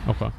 Okay.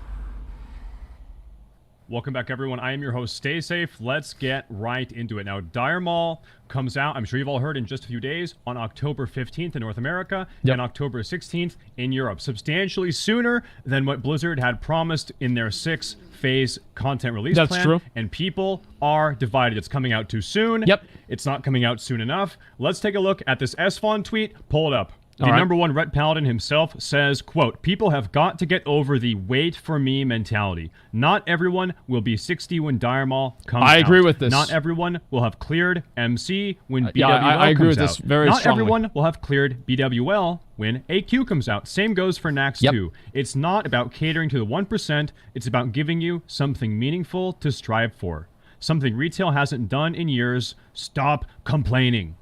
Welcome back, everyone. I am your host. Stay safe. Let's get right into it. Now, Dire Maul comes out, I'm sure you've all heard, in just a few days on October 15th in North America and October 16th in Europe. Substantially sooner than what Blizzard had promised in their 6-phase content release plan. That's true. And people are divided. It's coming out too soon. Yep. It's not coming out soon enough. Let's take a look at this Esfon tweet. Pull it up. The right. number one Ret Paladin himself says, quote, "People have got to get over the wait for me mentality. Not everyone will be 60 when Dire Maul comes out. I agree with this. Not everyone will have cleared MC when BWL yeah, I agree comes with out. this very Not strongly. everyone will have cleared BWL when AQ comes out. Same goes for Nax 2. It's not about catering to the 1%. It's about giving you something meaningful to strive for. Something retail hasn't done in years. Stop complaining."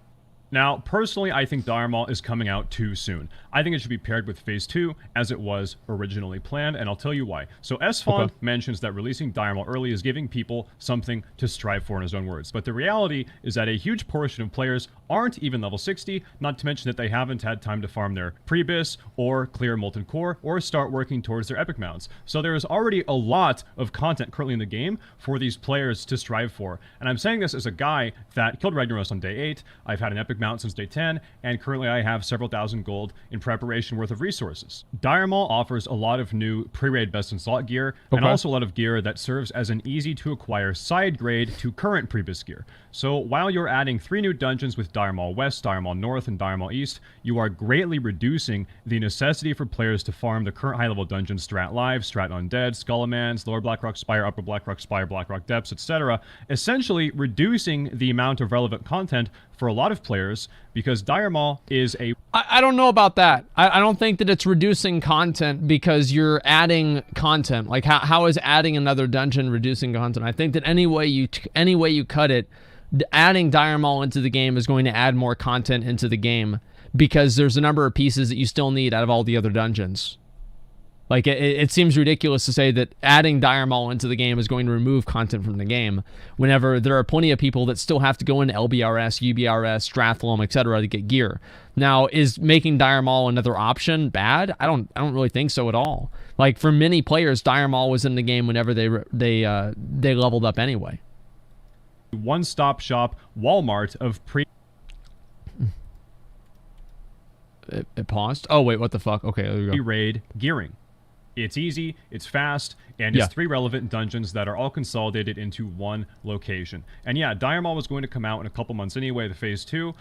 Now, personally, I think Dire Maul is coming out too soon. I think it should be paired with Phase 2 as it was originally planned, and I'll tell you why. So Esfon mentions that releasing Dire Maul early is giving people something to strive for in his own words. But the reality is that a huge portion of players aren't even level 60, not to mention that they haven't had time to farm their Prebis or clear Molten Core or start working towards their epic mounts. So there is already a lot of content currently in the game for these players to strive for. And I'm saying this as a guy that killed Ragnaros on day 8. I've had an epic mount since day 10, and currently I have several thousand gold in preparation worth of resources. Dire Maul offers a lot of new pre-raid best in slot gear, and also a lot of gear that serves as an easy to acquire side grade to current Prebis gear. So while you're adding 3 new dungeons with Dire Maul West, Dire Maul North, and Dire Maul East, you are greatly reducing the necessity for players to farm the current high-level dungeons Strat Live, Strat Undead, Skullamans, Lower Blackrock Spire, Upper Blackrock Spire, Blackrock Depths, etc., essentially reducing the amount of relevant content for a lot of players, because Dire Maul is a... I don't know about that. I don't think that it's reducing content because you're adding content. Like, how is adding another dungeon reducing content? I think that any way you cut it, adding Dire Maul into the game is going to add more content into the game, because there's a number of pieces that you still need out of all the other dungeons. Like, it seems ridiculous to say that adding Dire Maul into the game is going to remove content from the game, whenever there are plenty of people that still have to go into LBRS, UBRS, Strathlum, etc. to get gear. Now, is making Dire Maul another option bad? I don't really think so at all. Like, for many players, Dire Maul was in the game whenever they leveled up anyway. One-stop shop Walmart of It paused. Oh wait, what the fuck? Okay, there we go. Raid gearing. It's easy, it's fast, and it's 3 relevant dungeons that are all consolidated into one location. And yeah, Dire Maul was going to come out in a couple months anyway, the Phase 2,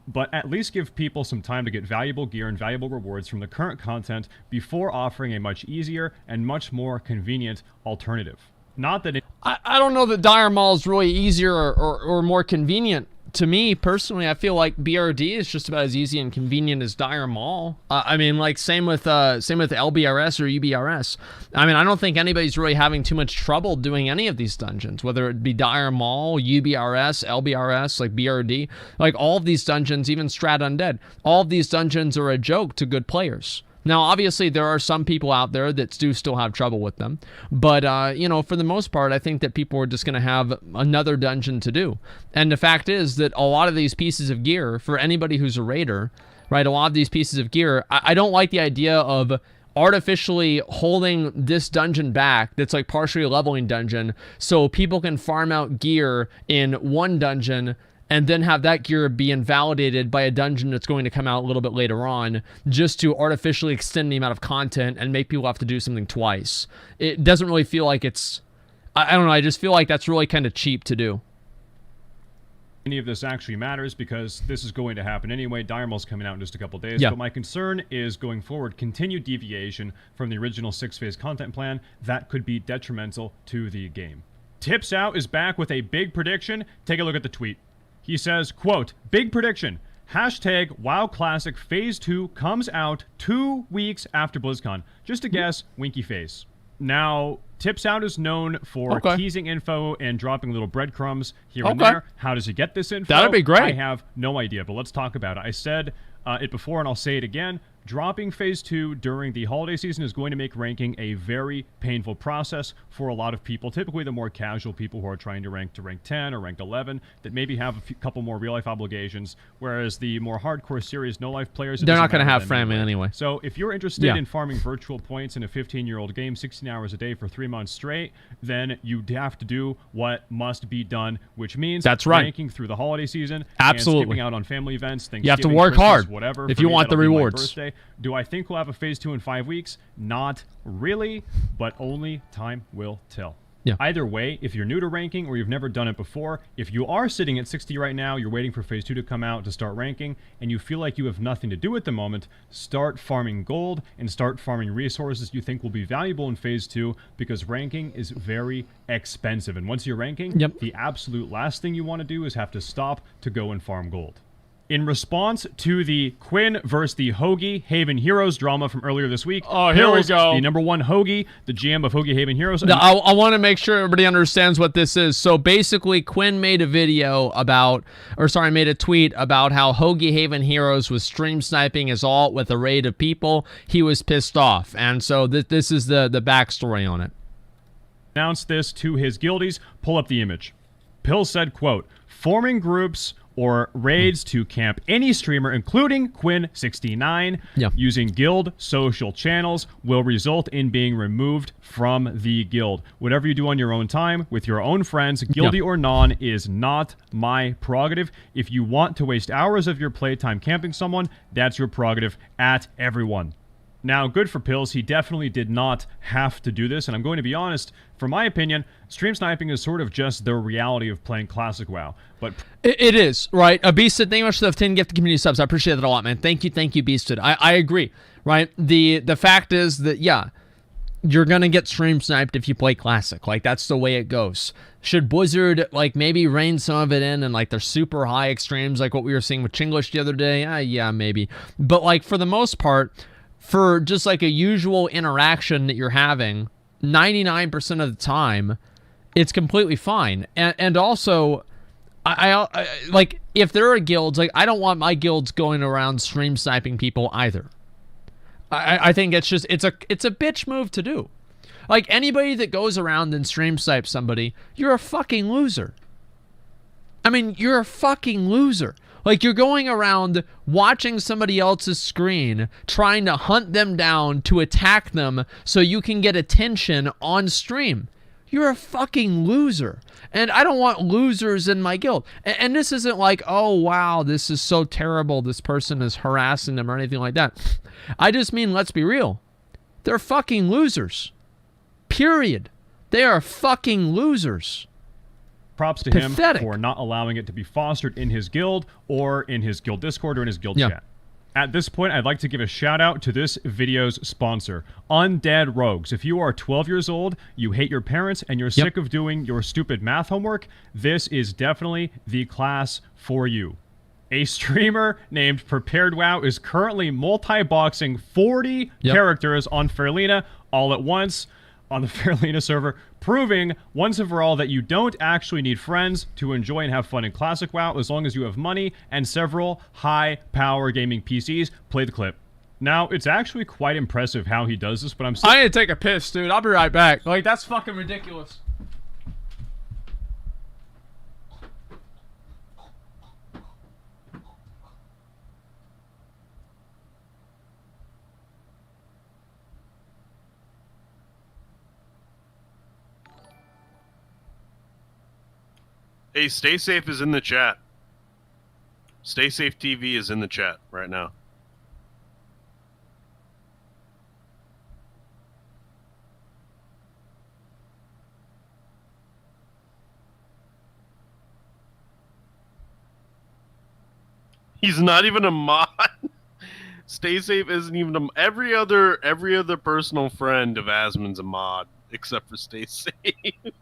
but at least give people some time to get valuable gear and valuable rewards from the current content before offering a much easier and much more convenient alternative. Not that I don't know that Dire Maul is really easier or more convenient. To me, personally, I feel like BRD is just about as easy and convenient as Dire Maul. I mean, like, same with LBRS or UBRS. I mean, I don't think anybody's really having too much trouble doing any of these dungeons, whether it be Dire Maul, UBRS, LBRS, like BRD. Like, all of these dungeons, even Strat Undead, all of these dungeons are a joke to good players. Now, obviously, there are some people out there that do still have trouble with them. But, you know, for the most part, I think that people are just going to have another dungeon to do. And the fact is that a lot of these pieces of gear, for anybody who's a raider, right, a lot of these pieces of gear, I don't like the idea of artificially holding this dungeon back that's like partially leveling dungeon so people can farm out gear in one dungeon and then have that gear be invalidated by a dungeon that's going to come out a little bit later on, just to artificially extend the amount of content and make people have to do something twice. It doesn't really feel like it's... I don't know, I just feel like that's really kind of cheap to do. Any of this actually matters, because this is going to happen anyway. Dire Maul's coming out in just a couple days. But my concern is, going forward, continued deviation from the original 6-phase content plan that could be detrimental to the game. Tips Out is back with a big prediction. Take a look at the tweet. He says, quote, "Big prediction. Hashtag WoW Classic Phase 2 comes out 2 weeks after BlizzCon. Just a guess, winky face." Now, Tips Out is known for teasing info and dropping little breadcrumbs here and there. How does he get this info? That'd be great. I have no idea, but let's talk about it. I said it before, and I'll say it again. dropping Phase 2 during the holiday season is going to make ranking a very painful process for a lot of people, typically the more casual people who are trying to rank 10 or rank 11, that maybe have a couple more real-life obligations, whereas the more hardcore serious no-life players... They're not going to have family anyway. So if you're interested in farming virtual points in a 15-year-old game 16 hours a day for 3 months straight, then you have to do what must be done, which means ranking through the holiday season and skipping out on family events, Thanksgiving, you have to work Christmas, hard whatever, if you want the rewards. Do I think we'll have a Phase 2 in 5 weeks? Not really, but only time will tell. Yeah. Either way, if you're new to ranking or you've never done it before, if you are sitting at 60 right now, you're waiting for Phase 2 to come out to start ranking, and you feel like you have nothing to do at the moment, start farming gold and start farming resources you think will be valuable in Phase 2, because ranking is very expensive. And once you're ranking, the absolute last thing you want to do is have to stop to go and farm gold. In response to the Quinn versus the Hoagie Haven Heroes drama from earlier this week, here we go. The #1 Hoagie, the GM of Hoagie Haven Heroes. Now, I want to make sure everybody understands what this is. So basically, Quinn made a video about, made a tweet about how Hoagie Haven Heroes was stream sniping his alt with a raid of people. He was pissed off, and so this is the backstory on it. Announced this to his guildies. Pull up the image. Pill said, quote, "Forming groups or raids to camp any streamer, including Quinn69, using guild social channels will result in being removed from the guild. Whatever you do on your own time, with your own friends, guildy or non, is not my prerogative. If you want to waste hours of your playtime camping someone, that's your prerogative at everyone." Now, good for Pills, he definitely did not have to do this, and I'm going to be honest, from my opinion, stream sniping is sort of just the reality of playing Classic WoW. But it is, right? Beasted, thank you much for the 10 gift community subs. I appreciate that a lot, man. Thank you, Beasted. I agree, right? The fact is that, you're gonna get stream sniped if you play Classic. Like, that's the way it goes. Should Blizzard, like, maybe rein some of it in and, like, their super high extremes, like what we were seeing with Chinglish the other day? Yeah, maybe. But, like, for the most part, for just like a usual interaction that you're having, 99% of the time, it's completely fine. And also, I like, if there are guilds, like, I don't want my guilds going around stream sniping people either. I think it's just, it's a bitch move to do. Like, anybody that goes around and stream snipes somebody, you're a fucking loser. I mean, you're a fucking loser. Like, you're going around watching somebody else's screen, trying to hunt them down to attack them so you can get attention on stream. You're a fucking loser. And I don't want losers in my guild. And this isn't like, oh, wow, this is so terrible, this person is harassing them or anything like that. I just mean, let's be real. They're fucking losers. Period. They are fucking losers. Props to him for not allowing it to be fostered in his guild or in his guild Discord or in his guild chat. At this point, I'd like to give a shout out to this video's sponsor, Undead Rogues. If you are 12 years old, you hate your parents, and you're sick of doing your stupid math homework, this is definitely the class for you. A streamer named Prepared WoW is currently multi-boxing 40 characters on Fairlina all at once on the Fairlina server, proving once and for all that you don't actually need friends to enjoy and have fun in Classic WoW as long as you have money and several high-power gaming PCs. Play the clip. Now, it's actually quite impressive how he does this, but I need to take a piss, dude. I'll be right back. Like, that's fucking ridiculous. Hey, Stay Safe is in the chat. Stay Safe TV is in the chat right now. He's not even a mod. Stay Safe isn't even a... Every other personal friend of Asmon's a mod, except for Stay Safe.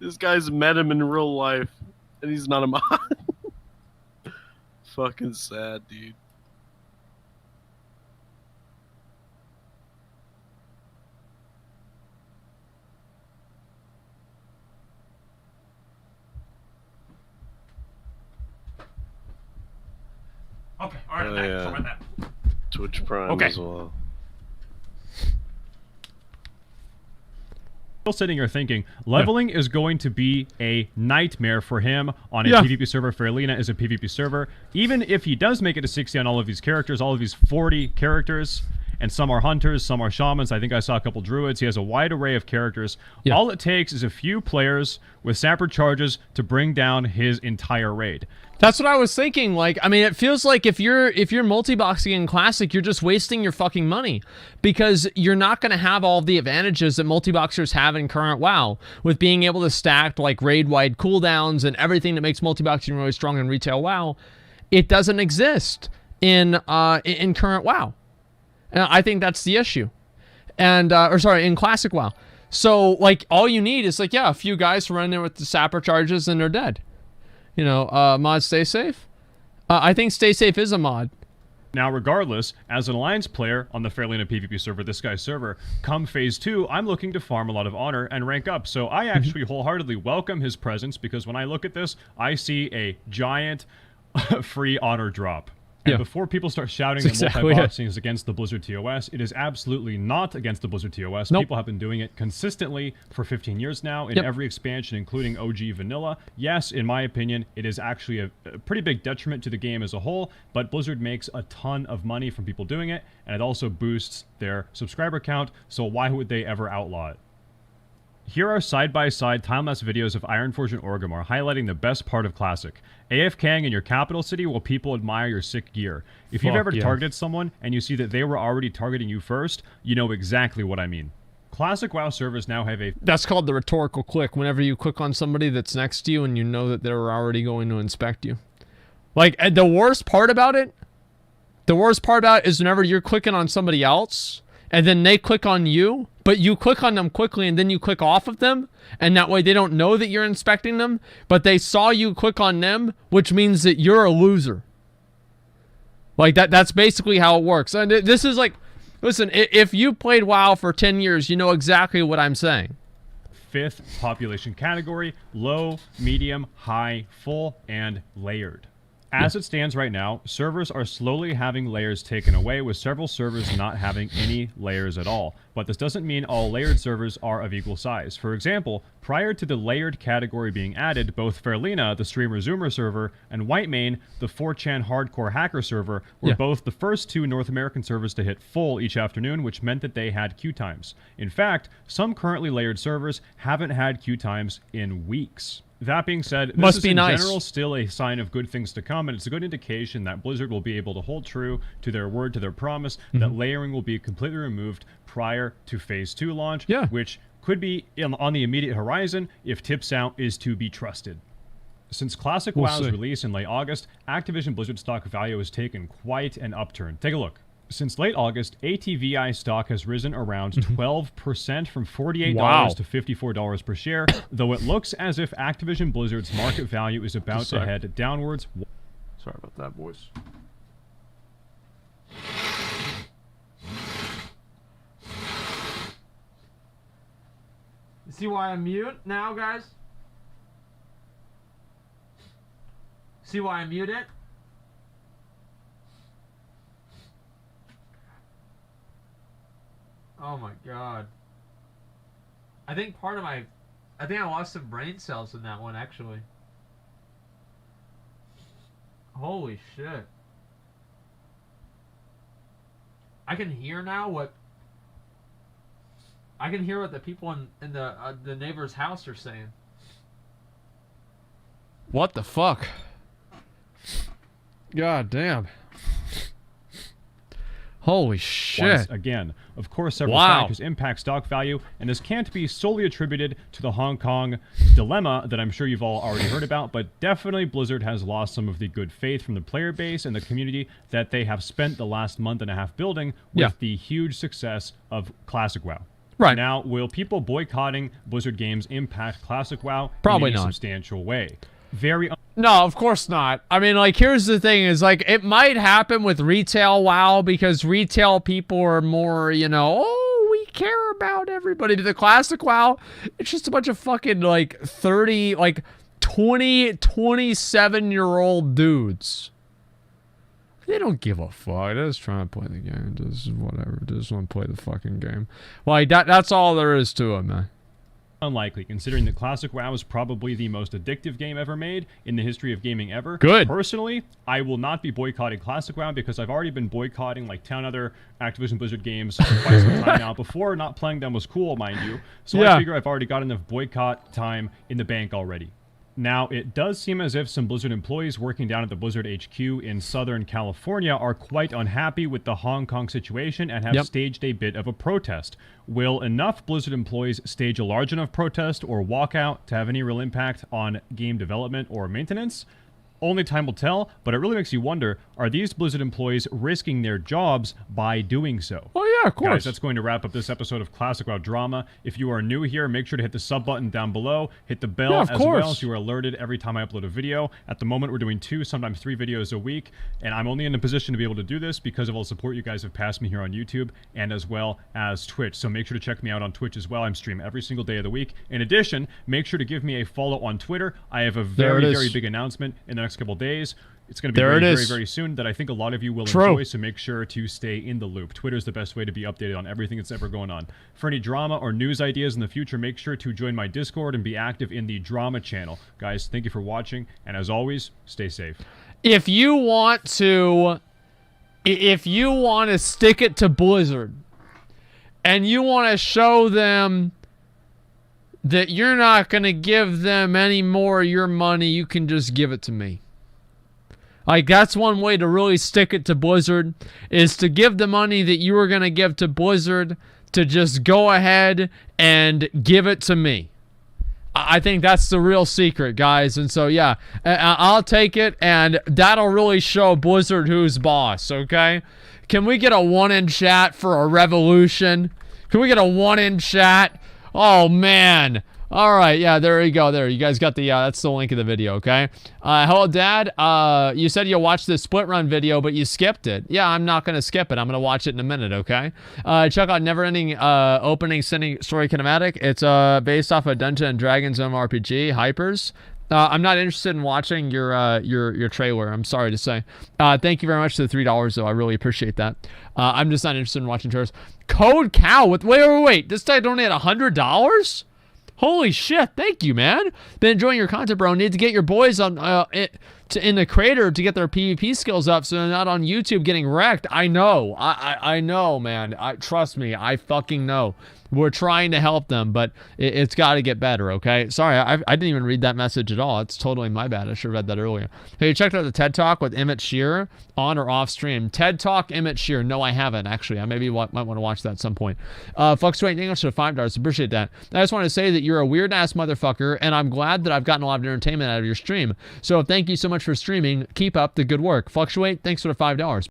This guy's met him in real life, and he's not a mod. Fucking sad, dude. Okay, alright, I'm back. Sorry about that. Twitch Prime Okay. as well. Still sitting here thinking leveling is going to be a nightmare for him on a Yeah. PvP server. Fairlina is a PvP server. Even if he does make it to 60 on all of these characters, all of these 40 characters, and some are hunters, some are shamans. I think I saw a couple druids. He has a wide array of characters. Yeah. All it takes is a few players with sapper charges to bring down his entire raid. That's what I was thinking. Like, I mean, it feels like if you're multi-boxing in Classic, you're just wasting your fucking money because you're not going to have all the advantages that multi-boxers have in current WoW with being able to stack like raid-wide cooldowns and everything that makes multi-boxing really strong in retail WoW. It doesn't exist in current WoW. And I think that's the issue. And in Classic WoW. So like all you need is like, yeah, a few guys run in with the sapper charges and they're dead. You know, mod Stay Safe. I think Stay Safe is a mod. Now, regardless, as an Alliance player on the Fairlina PvP server, this guy's server, come Phase 2, I'm looking to farm a lot of honor and rank up. So I actually wholeheartedly welcome his presence because when I look at this, I see a giant free honor drop. And Yeah. before people start shouting That's that exactly multi-boxing is against the Blizzard TOS, it is absolutely not against the Blizzard TOS. Nope. People have been doing it consistently for 15 years now in Yep. every expansion, including OG Vanilla. Yes, in my opinion, it is actually a pretty big detriment to the game as a whole, but Blizzard makes a ton of money from people doing it, and it also boosts their subscriber count, so why would they ever outlaw it? Here are side-by-side time-lapse videos of Ironforge and Orgrimmar highlighting the best part of Classic. AFKing in your capital city while people admire your sick gear. If you've Fuck ever yeah. targeted someone and you see that they were already targeting you first, you know exactly what I mean. Classic WoW servers now have a That's called the rhetorical click. Whenever you click on somebody that's next to you and you know that they're already going to inspect you. Like, and the worst part about it is whenever you're clicking on somebody else and then they click on you, but you click on them quickly and then you click off of them, and that way they don't know that you're inspecting them, but they saw you click on them, which means that you're a loser. Like, that's basically how it works. And this is like, listen, if you played WoW for 10 years, you know exactly what I'm saying. 5th population category: low, medium, high, full, and layered. As it stands right now, servers are slowly having layers taken away, with several servers not having any layers at all. But this doesn't mean all layered servers are of equal size. For example, prior to the layered category being added, both Fairlina, the streamer zoomer server, and Whitemane, the 4chan hardcore hacker server, were both the first 2 North American servers to hit full each afternoon, which meant that they had queue times. In fact, some currently layered servers haven't had queue times in weeks. That being said, this is in general still a sign of good things to come, and it's a good indication that Blizzard will be able to hold true to their word, to their promise, that layering will be completely removed prior to Phase 2 launch, which could be on the immediate horizon if TipSout is to be trusted. Since Classic WoW's release in late August, Activision Blizzard stock value has taken quite an upturn. Take a look. Since late August, ATVI stock has risen around 12% from $48 to $54 per share, though it looks as if Activision Blizzard's market value is about to head downwards. Sorry about that, boys. You see why I'm mute now, guys? See why I mute it? Oh my god. I think I lost some brain cells in that one, actually. Holy shit. I can hear now what the people in the neighbor's house are saying. What the fuck? God damn. Holy shit. Once again, of course, several factors impact stock value, and this can't be solely attributed to the Hong Kong dilemma that I'm sure you've all already heard about, but definitely Blizzard has lost some of the good faith from the player base and the community that they have spent the last month and a half building with the huge success of Classic WoW. Right. Now, will people boycotting Blizzard games impact Classic WoW Probably in a not. substantial way? No, of course not. I mean, like, here's the thing is, like, it might happen with retail WoW because retail people are more, you know, oh, we care about everybody. But the Classic WoW, it's just a bunch of fucking, like, 30, like, 27-year-old dudes. They don't give a fuck. They're just trying to play the game. Just whatever. They just want to play the fucking game. Like, that's all there is to it, man. Unlikely, considering that Classic WoW is probably the most addictive game ever made in the history of gaming ever. Good. Personally, I will not be boycotting Classic WoW because I've already been boycotting like 10 other Activision Blizzard games for quite some time now. Before, not playing them was cool, mind you. So Yeah. I figure I've already got enough boycott time in the bank already. Now, it does seem as if some Blizzard employees working down at the Blizzard HQ in Southern California are quite unhappy with the Hong Kong situation and have staged a bit of a protest. Will enough Blizzard employees stage a large enough protest or walkout to have any real impact on game development or maintenance? Only time will tell, but it really makes you wonder, are these Blizzard employees risking their jobs by doing so? Oh, yeah, of course. Guys, that's going to wrap up this episode of Classic WoW Drama. If you are new here, make sure to hit the sub button down below. Hit the bell as well so you are alerted every time I upload a video. At the moment, we're doing 2, sometimes 3 videos a week, and I'm only in a position to be able to do this because of all the support you guys have passed me here on YouTube and as well as Twitch. So make sure to check me out on Twitch as well. I'm streaming every single day of the week. In addition, make sure to give me a follow on Twitter. I have a very big announcement in the next couple days. It's going to be very soon that I think a lot of you will enjoy, so make sure to stay in the loop. Twitter is the best way to be updated on everything that's ever going on. For any drama or news ideas in the future, make sure to join my Discord and be active in the drama channel. Guys, thank you for watching, and as always, stay safe. If you want to stick it to Blizzard, and you want to show them that you're not going to give them any more of your money, you can just give it to me. Like, that's one way to really stick it to Blizzard, is to give the money that you were going to give to Blizzard to just go ahead and give it to me. I think that's the real secret, guys. And so, yeah, I'll take it, and that'll really show Blizzard who's boss, okay? Can we get a 1 in chat for a revolution? Can we get a 1 in chat? Oh, man. All right, yeah, there you go. There, you guys got the, that's the link of the video, okay? Hello, Dad. You said you'll watch this split run video, but you skipped it. Yeah, I'm not going to skip it. I'm going to watch it in a minute, okay? Check out Never Ending Opening Story Kinematic. It's based off of Dungeons & Dragons MMORPG, Hypers. I'm not interested in watching your trailer. I'm sorry to say. Thank you very much for the $3, though. I really appreciate that. I'm just not interested in watching trailers. Code Cow with wait. This guy donated $100? Holy shit, thank you, man. Been enjoying your content, bro. Need to get your boys on in the crater to get their PvP skills up so they're not on YouTube getting wrecked. I know. I know, man. Trust me, I fucking know. We're trying to help them, but it's got to get better, okay? Sorry, I didn't even read that message at all. It's totally my bad. I should have read that earlier. Hey, you checked out the TED Talk with Emmett Shear on or off stream? TED Talk, Emmett Shear. No, I haven't, actually. I maybe might want to watch that at some point. Fluctuating English for $5. Appreciate that. I just want to say that you're a weird-ass motherfucker, and I'm glad that I've gotten a lot of entertainment out of your stream. So thank you so much for streaming. Keep up the good work. Fluctuate, thanks for the $5.